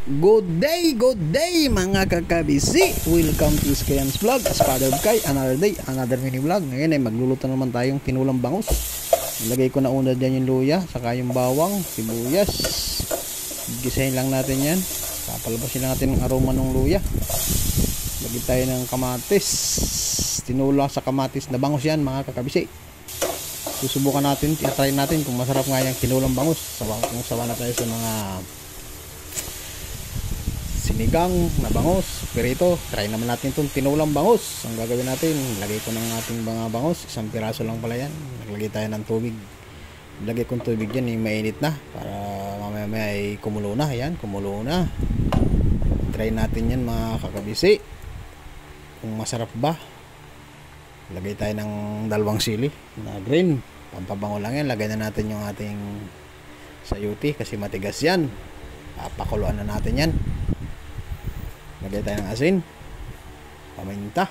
Good day mga kakabisi. Welcome to Skayans Vlog. As Father of Kai, another day, another mini vlog. Ngayon ay magluluto naman tayong tinulang bangus. Ilagay ko na una dyan yung luya, saka yung bawang, sibuyas. Gisahin lang natin yan. Papalabasin lang natin ang aroma ng luya. Lagay tayo ng kamatis. Tinula sa kamatis na bangus yan mga kakabisi. Susubukan natin, try natin kung masarap nga yung tinulang bangus. Kung sawa na tayo sa mga sinigang na bangus. Pero ito, try naman natin itong tinulang bangus. Ang gagawin natin, lagay ko ng ating mga bangus. Isang piraso lang pala yan. Naglagay tayo ng tubig. Lagay kong tubig yan, mainit na. Para mamaya ay kumulo na. Ayan, kumulo na. Try natin yan mga kakabisi. Kung masarap ba. Lagay tayo ng dalawang sili na green. Pampabango lang yan. Lagay na natin yung ating sayuti kasi matigas yan. Pakuluan na natin yan. Lagay tayo ng asin, paminta.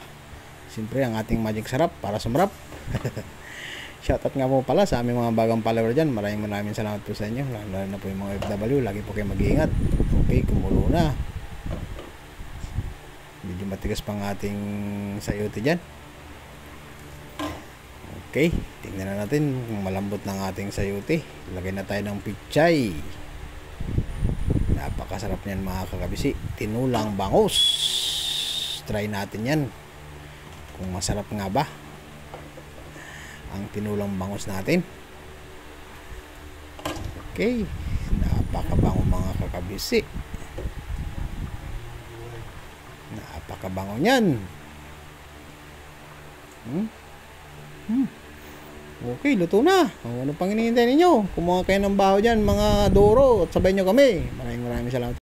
Siyempre ang ating magic sarap para sumarap. Shoutout nga po pala sa aming mga bagong follower dyan. Maraming salamat po sa inyo. Lalo na po yung mga FW. Lagi po kayo mag-iingat. Okay, kumulo na. Medyo matigas pang ating sayote dyan. Okay, tingnan na natin kung malambot ng ating sayote. Lagay na tayo ng pichay. Napakasarap niyan mga kakabisi. Tinulang bangus. Try natin yan. Kung masarap nga ba ang tinulang bangus natin. Okay. Napakabango mga kakabisi. Napakabango niyan. Okay, luto na. Ano pang hinihintay ninyo? Kumuha kayo ng baho dyan, mga duro, at sabay nyo kami. Maraming salamat.